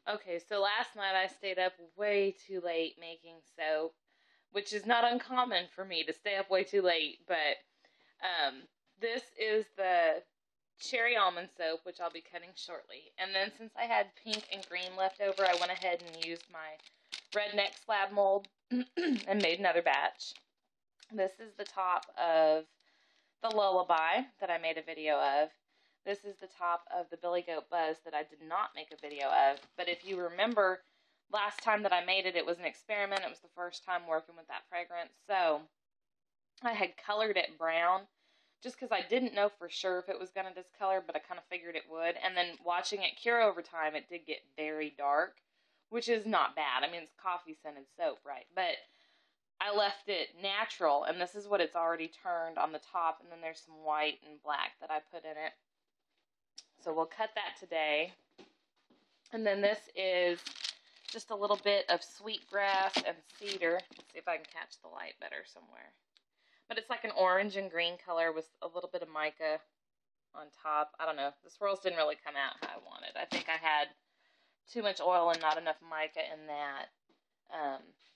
Okay, so last night I stayed up way too late making soap, which is not uncommon for me to stay up way too late, but um, this is the cherry almond soap, which I'll be cutting shortly. And then since I had pink and green left over, I went ahead and used my redneck slab mold and made another batch. This is the top of the lullaby that I made a video of. This is the top of the Billy Goat Buzz that I did not make a video of. But if you remember, last time that I made it, it was an experiment. It was the first time working with that fragrance. So I had colored it brown just because I didn't know for sure if it was going to discolor, but I kind of figured it would. And then watching it cure over time, it did get very dark, which is not bad. I mean, it's coffee-scented soap, right? But I left it natural, and this is what it's already turned on the top, and then there's some white and black that I put in it. So we'll cut that today. And then this is just a little bit of sweetgrass and cedar. Let's see if I can catch the light better somewhere. But it's like an orange and green color with a little bit of mica on top. I don't know. The swirls didn't really come out how I wanted. I think I had too much oil and not enough mica in that.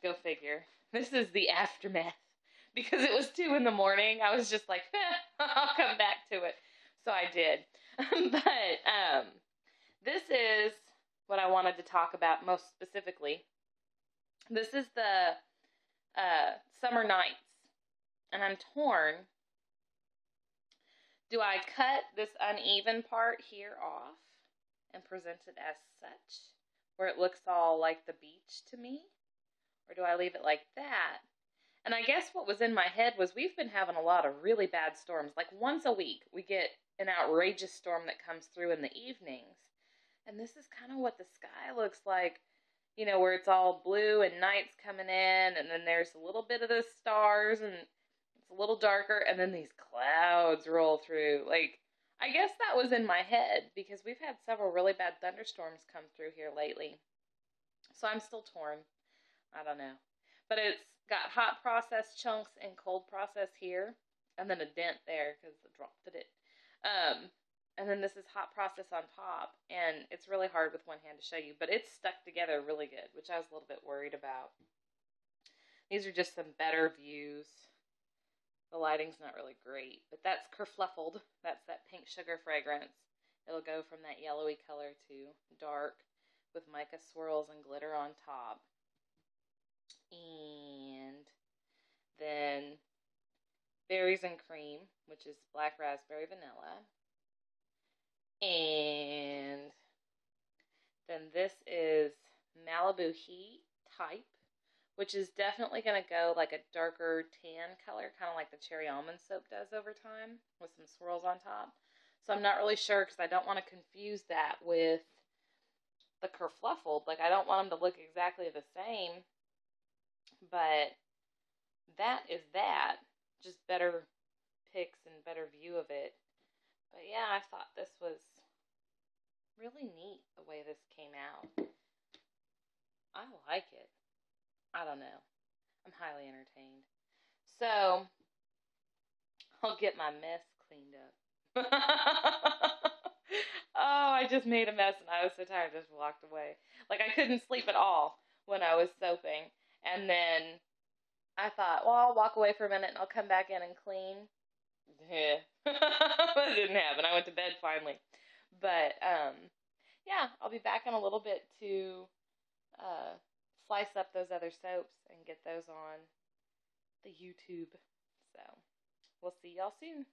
Go figure. This is the aftermath. Because it was 2 in the morning, I was just like, I'll come back to it. So I did. But this is what I wanted to talk about most specifically. This is the Summer Nights. And I'm torn. Do I cut this uneven part here off and present it as such, where it looks all like the beach to me? Or do I leave it like that? And I guess what was in my head was we've been having a lot of really bad storms. Like once a week, we get an outrageous storm that comes through in the evenings. And this is kind of what the sky looks like, you know, where it's all blue and night's coming in, and then there's a little bit of the stars, and it's a little darker, and then these clouds roll through. Like, I guess that was in my head, because we've had several really bad thunderstorms come through here lately. So I'm still torn. I don't know. But it's got hot process chunks and cold process here, and then a dent there, because I dropped it. And then this is hot process on top, and it's really hard with one hand to show you, but it's stuck together really good, which I was a little bit worried about. These are just some better views. The lighting's not really great, but that's kerfluffled. That's that pink sugar fragrance. It'll go from that yellowy color to dark with mica swirls and glitter on top. And then berries and cream, which is black raspberry vanilla. And then this is Malibu Heat type, which is definitely going to go like a darker tan color, kind of like the cherry almond soap does over time, with some swirls on top. So I'm not really sure, because I don't want to confuse that with the kerfluffled. Like, I don't want them to look exactly the same, but that is that. Just better pics and better view of it. But yeah, I thought this was really neat the way this came out. I like it. I don't know. I'm highly entertained. So, I'll get my mess cleaned up. Oh, I just made a mess and I was so tired I just walked away. Like, I couldn't sleep at all when I was soaping. And then I thought, well, I'll walk away for a minute and I'll come back in and clean. Yeah. That didn't happen. I went to bed finally. But, yeah, I'll be back in a little bit to slice up those other soaps and get those on the YouTube. So, we'll see y'all soon.